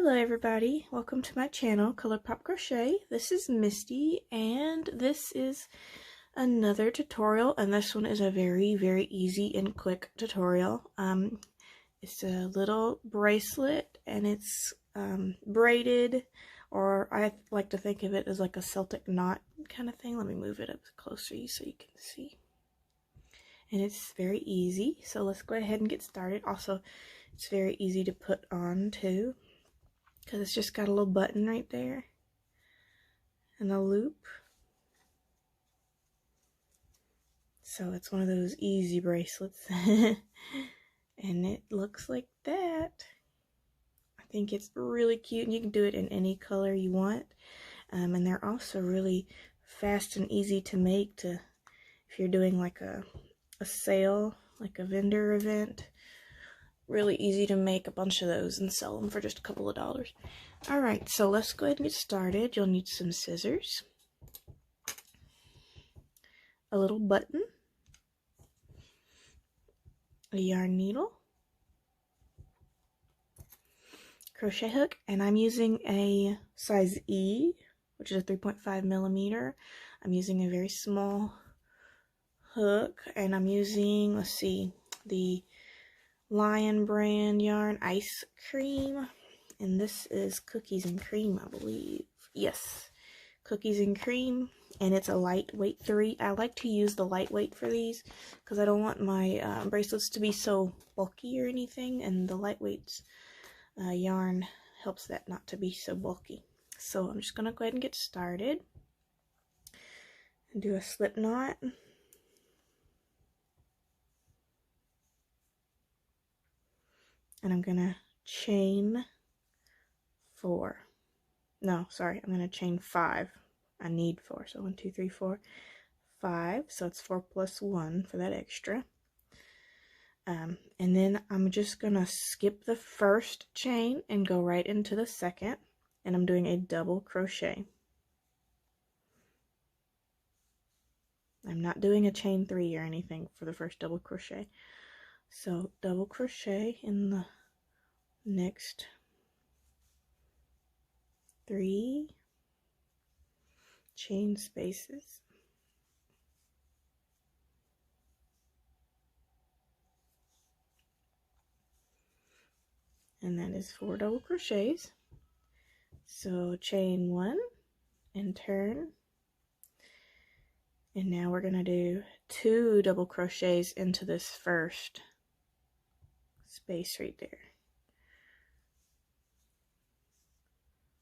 Hello everybody, welcome to my channel, Color Pop Crochet. This is Misty, and this is another tutorial, and this one is a very easy and quick tutorial. It's a little bracelet, and it's braided, or I like to think of it as like a Celtic knot kind of thing. Let me move it up closer so you can see. And it's very easy, so let's go ahead and get started. Also, it's very easy to put on too, because it's just got a little button right there and a loop. So it's one of those easy bracelets. And it looks like that. I think it's really cute, and you can do it in any color you want. And they're also really fast and easy to make, to if you're doing like a sale, like a vendor event. Really easy to make a bunch of those and sell them for just a couple of dollars. Alright, so let's go ahead and get started. You'll need some scissors, a little button, a yarn needle, crochet hook, and I'm using a size E, which is a 3.5 millimeter. I'm using a very small hook, and I'm using, let's see, the Lion brand yarn ice cream, and this is cookies and cream, I believe. Yes, cookies and cream, and it's a lightweight 3. I like to use the lightweight for these because I don't want my bracelets to be so bulky or anything, and the lightweight yarn helps that not to be so bulky. So I'm just gonna go ahead and get started and do a slip knot. And I'm gonna chain 4. No, sorry, I'm gonna chain 5. I need 4, so 1, 2, 3, 4, 5. So it's 4 plus 1 for that extra. And then I'm just gonna skip the first chain and go right into the second, and I'm doing a double crochet. I'm not doing a chain 3 or anything for the first double crochet. So double crochet in the next 3 chain spaces, and that is 4 double crochets. So chain 1 and turn, and now we're going to do 2 double crochets into this first space right there,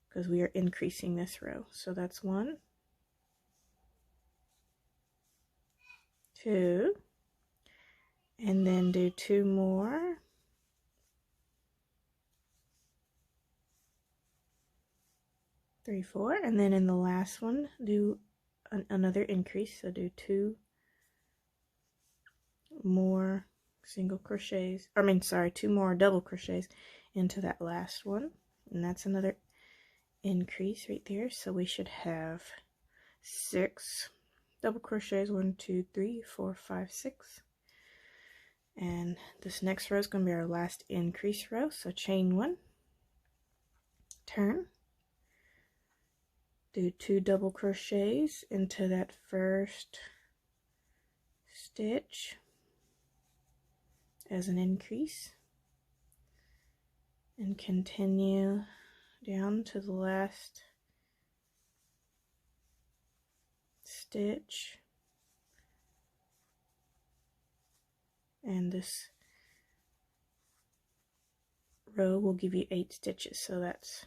because we are increasing this row. So that's 1, 2, and then do 2 more, 3, 4, and then in the last one do another increase. So do 2 more single crochets, I mean sorry, 2 more double crochets into that last one, and that's another increase right there. So we should have 6 double crochets, 1, 2, 3, 4, 5, 6, and this next row is going to be our last increase row. So chain 1, turn, do 2 double crochets into that first stitch as an increase, and continue down to the last stitch, and this row will give you 8 stitches. So that's,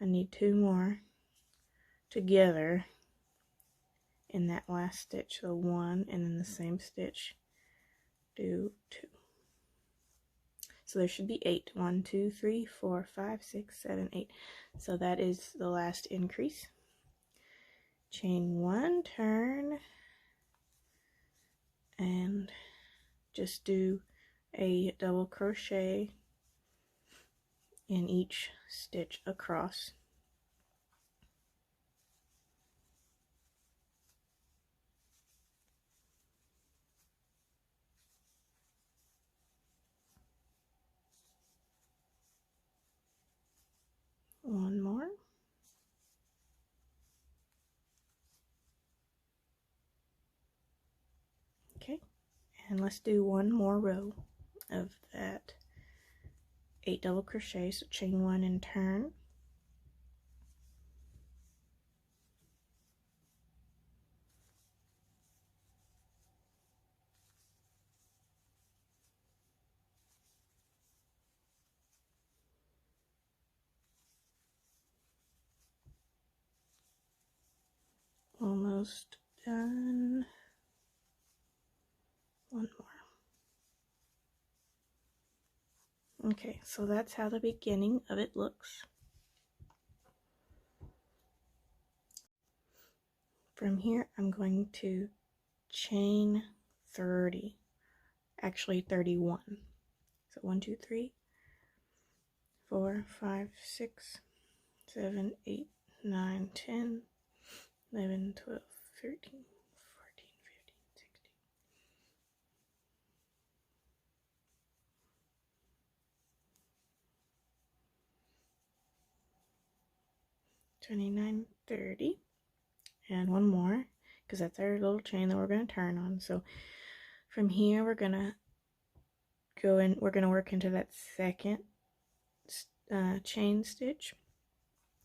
I need 2 more together in that last stitch. So 1, and in the same stitch do 2. So there should be 8. 1, 2, 3, 4, 5, 6, 7, 8. So that is the last increase. Chain 1, turn, and just do a double crochet in each stitch across. And let's do one more row of that 8 double crochets. So chain 1 and turn. Almost done. One more. Okay, so that's how the beginning of it looks. From here, I'm going to chain 30, actually 31. So 1, 2, 3, 4, 5, 6, 7, 8, 9, 10, 11, 12, 13, 14, 15, 16. 29, 30, and one more, because that's our little chain that we're going to turn on. So from here we're going to go in, we're going to work into that second chain stitch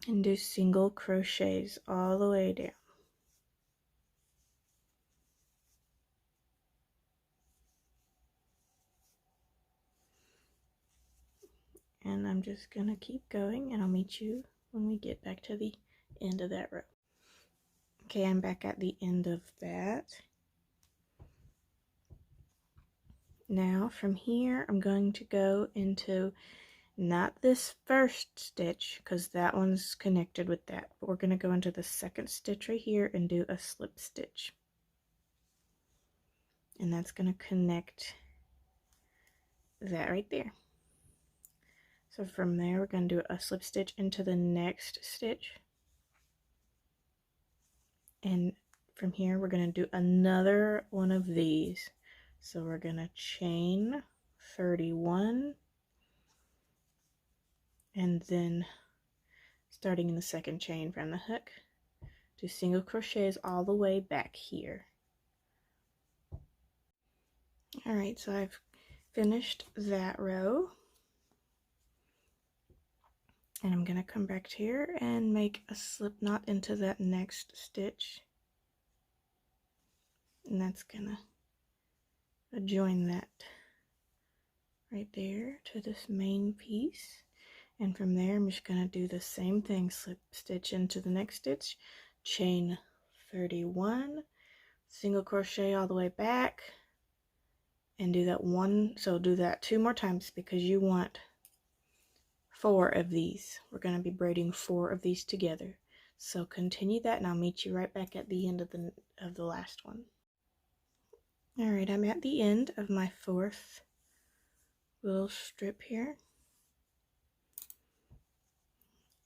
and do single crochets all the way down. And I'm just going to keep going, and I'll meet you when we get back to the end of that row. Okay, I'm back at the end of that. Now from here I'm going to go into not this first stitch, because that one's connected with that, but we're going to go into the second stitch right here and do a slip stitch, and that's going to connect that right there. So from there we're going to do a slip stitch into the next stitch, and from here we're going to do another one of these. So we're going to chain 31, and then starting in the second chain from the hook, do single crochets all the way back here. Alright, so I've finished that row, and I'm going to come back here and make a slip knot into that next stitch, and that's going to join that right there to this main piece. And from there I'm just going to do the same thing, slip stitch into the next stitch, chain 31, single crochet all the way back, and do that one. So do that 2 more times, because you want 4 of these. We're going to be braiding 4 of these together. So continue that, and I'll meet you right back at the end of the last one. Alright, I'm at the end of my 4th little strip here,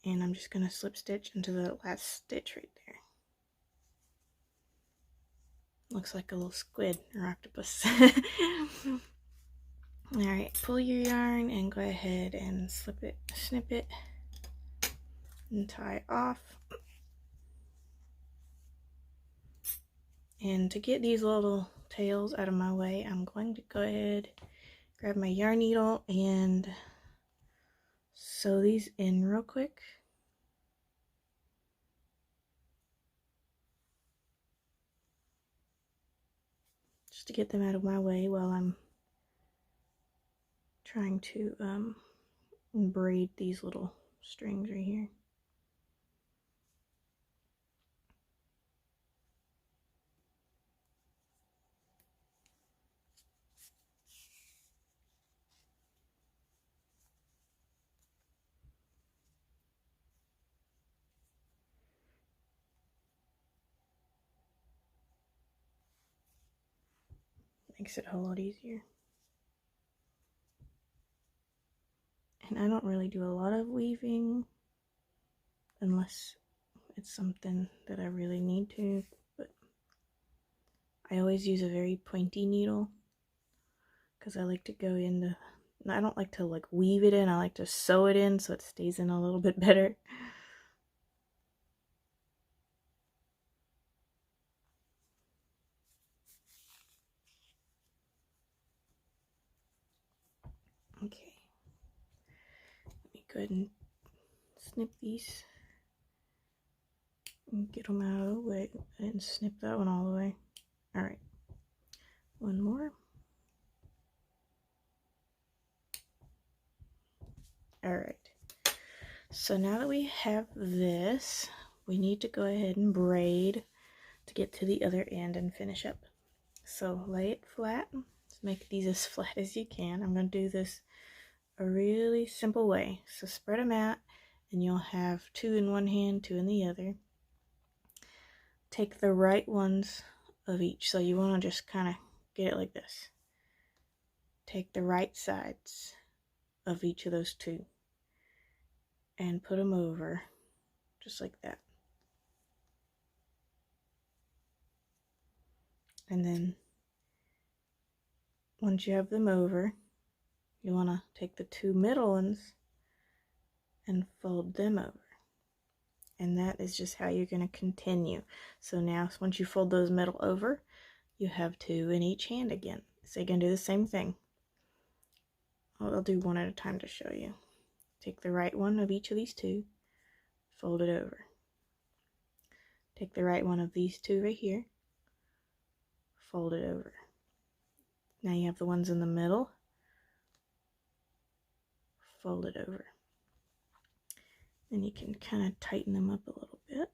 and I'm just going to slip stitch into the last stitch right there. Looks like a little squid or octopus. Alright, pull your yarn and go ahead and slip it, snip it, and tie off. And to get these little tails out of my way, I'm going to go ahead, grab my yarn needle, and sew these in real quick. Just to get them out of my way while I'm trying to braid these little strings right here. Makes it a whole lot easier. And I don't really do a lot of weaving unless it's something that I really need to, but I always use a very pointy needle because I like to go into, I don't like to like weave it in, I like to sew it in so it stays in a little bit better. go ahead and snip these and get them out of the way and snip that one all the way. All right, one more. All right, so now that we have this, we need to go ahead and braid to get to the other end and finish up. So lay it flat. Let's make these as flat as you can. I'm going to do this a really simple way. So spread them out and you'll have 2 in one hand, 2 in the other. Take the right ones of each. So you want to just kind of get it like this. Take the right sides of each of those 2 and put them over just like that. And then once you have them over, you want to take the 2 middle ones and fold them over. And that is just how you're going to continue. So now once you fold those middle over, you have 2 in each hand again. So you're going to do the same thing. I'll do one at a time to show you. Take the right one of each of these 2, fold it over. Take the right one of these 2 right here, fold it over. Now you have the ones in the middle, fold it over. Then you can kind of tighten them up a little bit.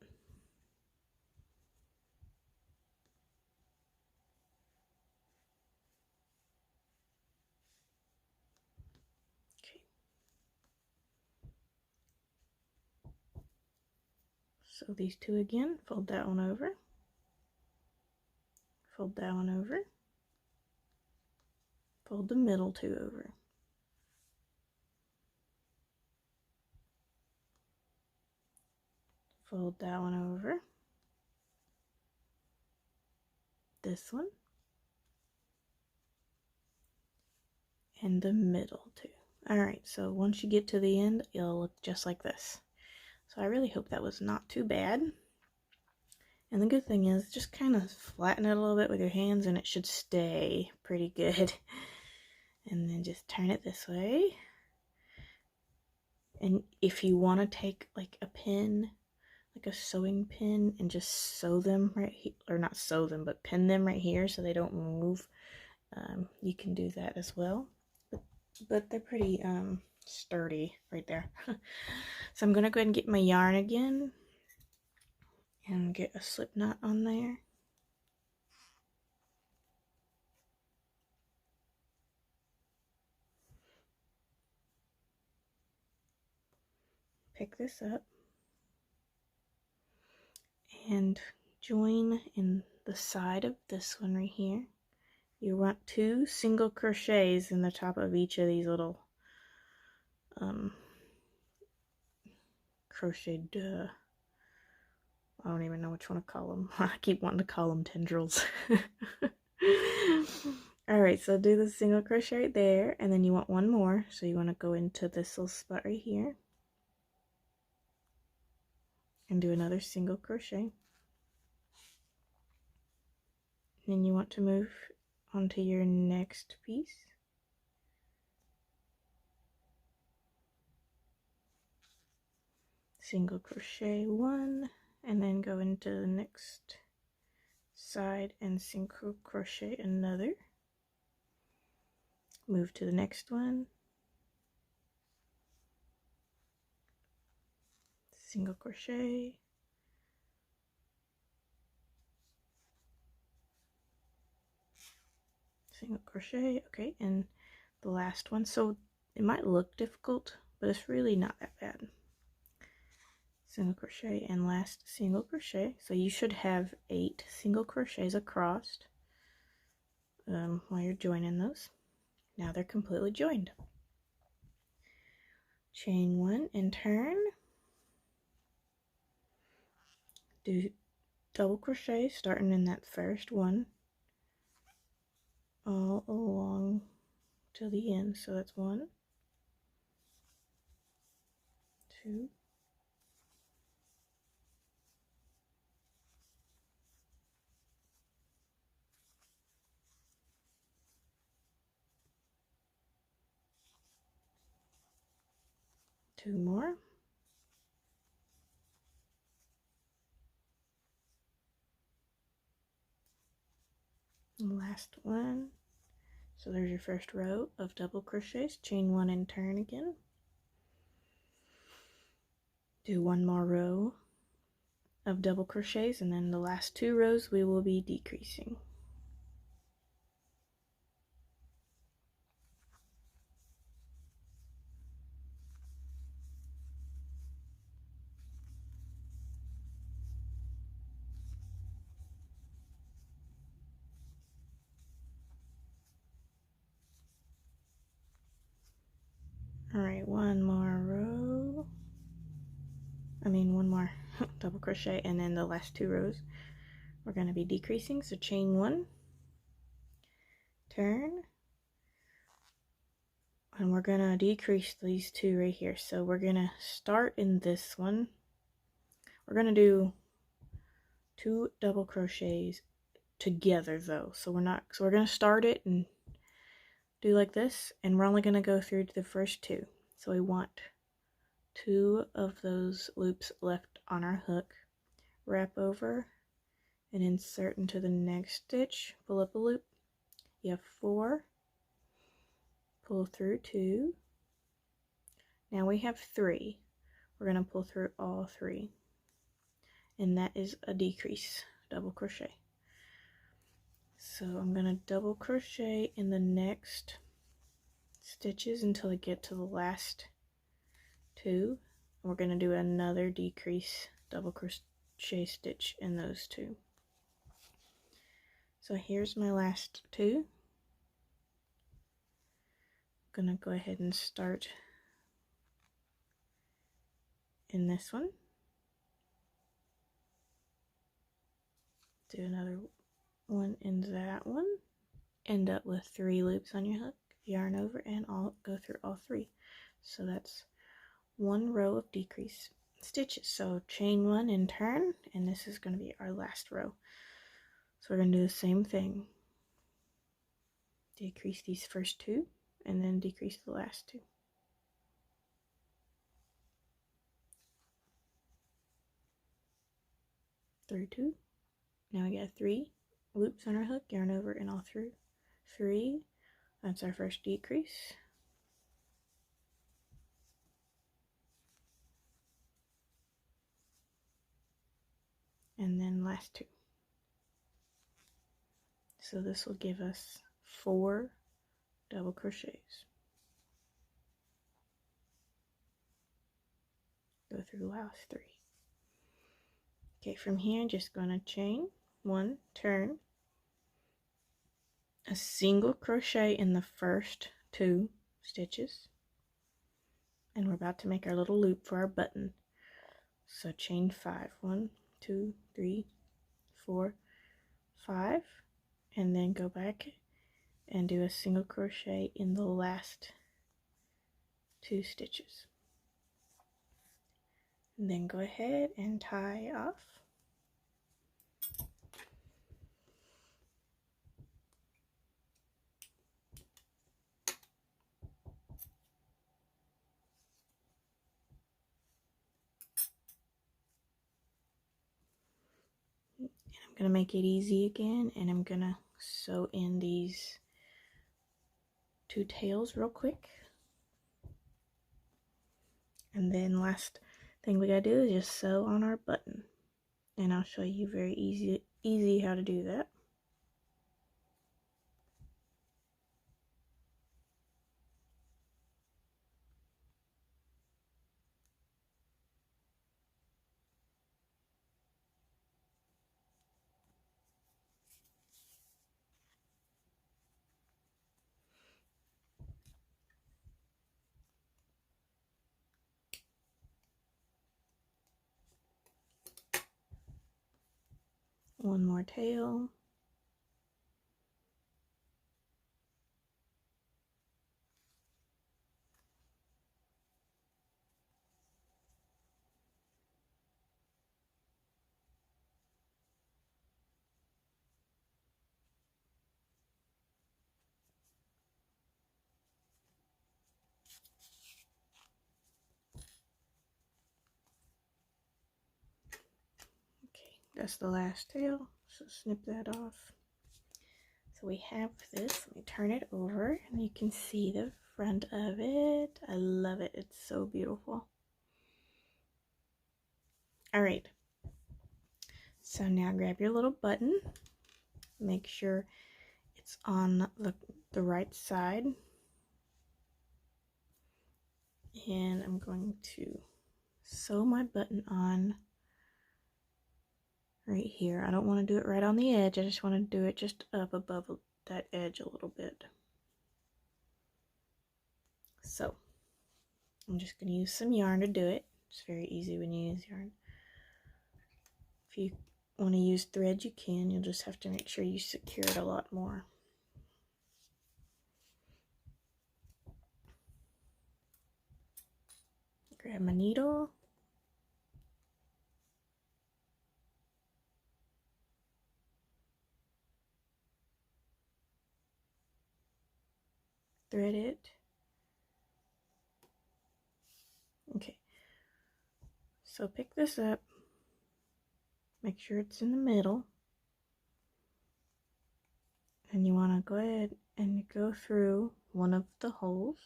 Okay. So these 2 again, fold that one over, fold that one over, fold the middle 2 over. Fold that one over, this one, and the middle 2. Alright, so once you get to the end, it'll look just like this. So I really hope that was not too bad. And the good thing is, just kind of flatten it a little bit with your hands and it should stay pretty good. And then just turn it this way. And if you want to take like a pin, like a sewing pin, and just sew them right here, or not sew them, but pin them right here so they don't move, you can do that as well. But they're pretty sturdy right there. So I'm gonna go ahead and get my yarn again and get a slip knot on there. Pick this up and join in the side of this one right here. You want 2 single crochets in the top of each of these little crocheted, I don't even know which one to call them. I keep wanting to call them tendrils. Alright, so do the single crochet right there, and then you want one more, so you want to go into this little spot right here and do another single crochet. Then you want to move onto your next piece. Single crochet 1, and then go into the next side and single crochet another. Move to the next one. Single crochet. Single crochet, okay, and the last one. So it might look difficult, but it's really not that bad. Single crochet and last single crochet. So you should have 8 single crochets across while you're joining those. Now they're completely joined. Chain 1 and turn. Do double crochet starting in that first one all along to the end. So that's 1, 2, 2 2 more. Last one. So there's your first row of double crochets. Chain 1 and turn again. Do 1 more row of double crochets, and then the last 2 rows we will be decreasing. Alright, 1 more row. I mean 1 more double crochet, and then the last 2 rows we're going to be decreasing. So chain 1, turn, and we're going to decrease these 2 right here. So we're going to start in this one. We're going to do 2 double crochets together though. So we're going to start it and do like this, and we're only going to go through the first 2. So we want 2 of those loops left on our hook. Wrap over and insert into the next stitch. Pull up a loop. You have 4. Pull through 2. Now we have 3. We're going to pull through all 3. And that is a decrease double crochet. So I'm going to double crochet in the next stitches until I get to the last 2. We're going to do another decrease double crochet stitch in those 2. So here's my last 2. I'm going to go ahead and start in this one. Do another one in that one. End up with 3 loops on your hook, yarn over, and go through all 3. So that's 1 row of decrease stitches. So chain 1 and turn, and this is going to be our last row. So we're going to do the same thing. Decrease these first 2, and then decrease the last 2. Through 2. Now we got 3 loops on our hook, yarn over, and all through 3. That's our first decrease. And then last 2. So this will give us 4 double crochets. Go through the last 3. Okay, from here I'm just going to chain 1, turn, a single crochet in the first 2 stitches, and we're about to make our little loop for our button. So chain 5, 1, 2, 3, 4, 5, and then go back and do a single crochet in the last 2 stitches. And then go ahead and tie off. And I'm going to make it easy again, and I'm going to sew in these 2 tails real quick. And then last thing we gotta do is just sew on our button, and I'll show you very easy how to do that. One more tail. That's the last tail, so snip that off. So we have this. Let me turn it over and you can see the front of it. I love it. It's so beautiful. All right. So now grab your little button. Make sure it's on the right side. And I'm going to sew my button on right here. I don't want to do it right on the edge. I just want to do it just up above that edge a little bit. So I'm just going to use some yarn to do it. It's very easy when you use yarn. If you want to use thread, you can. You'll just have to make sure you secure it a lot more. Grab my needle. Thread it. Okay. So pick this up. Make sure it's in the middle. And you want to go ahead and go through one of the holes.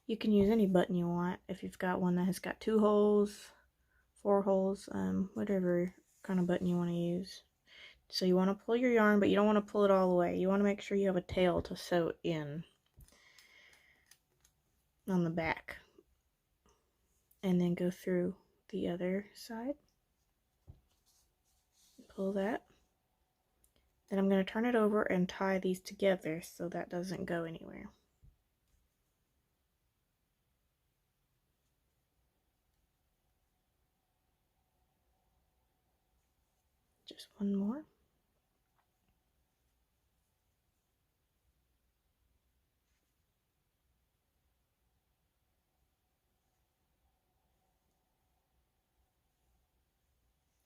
You can use any button you want. If you've got one that has got 2 holes, 4 holes, whatever kind of button you want to use. So you want to pull your yarn, but you don't want to pull it all the way. You want to make sure you have a tail to sew in on the back. And then go through the other side. Pull that. Then I'm going to turn it over and tie these together so that doesn't go anywhere. Just one more.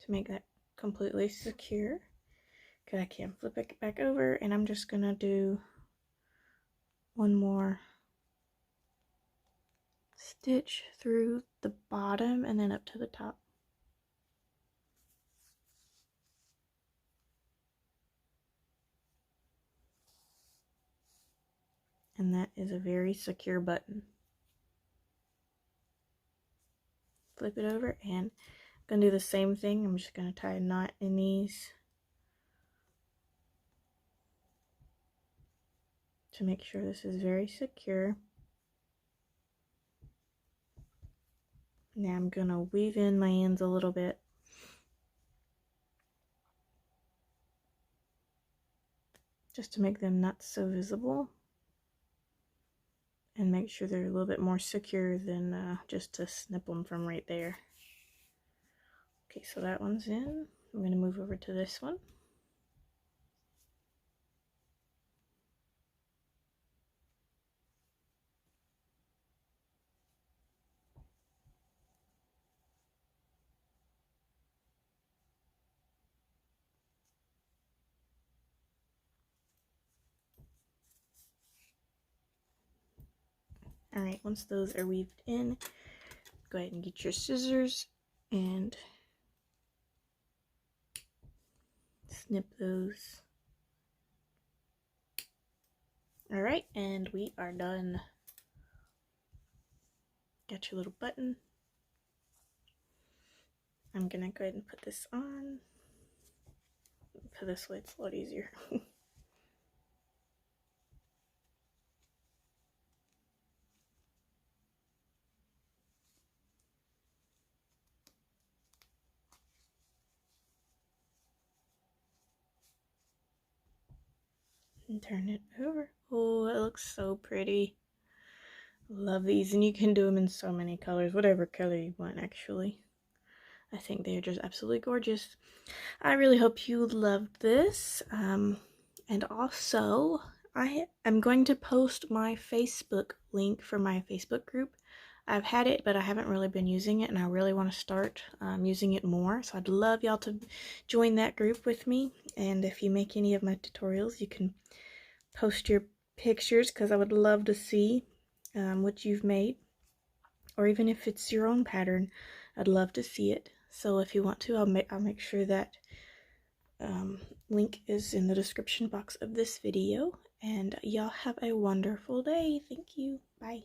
To make that completely secure. Okay, I can flip it back over and I'm just gonna do one more stitch through the bottom and then up to the top. And that is a very secure button. Flip it over and I'm gonna do the same thing. I'm just gonna tie a knot in these to make sure this is very secure. Now I'm gonna weave in my ends a little bit. Just to make them not so visible. And make sure they're a little bit more secure than just to snip them from right there. Okay, so that one's in. I'm going to move over to this one. Alright, once those are weaved in, go ahead and get your scissors and snip those. Alright, and we are done. Got your little button. I'm gonna go ahead and put this on. Put this way, it's a lot easier. And turn it over. Oh, it looks so pretty. Love these, and you can do them in so many colors, whatever color you want actually. I think they're just absolutely gorgeous. I really hope you loved this. And also, I am going to post my Facebook link for my Facebook group. I've had it, but I haven't really been using it, and I really want to start using it more. So I'd love y'all to join that group with me. And if you make any of my tutorials, you can post your pictures, because I would love to see what you've made. Or even if it's your own pattern, I'd love to see it. So if you want to, I'll make sure that link is in the description box of this video. And y'all have a wonderful day. Thank you. Bye.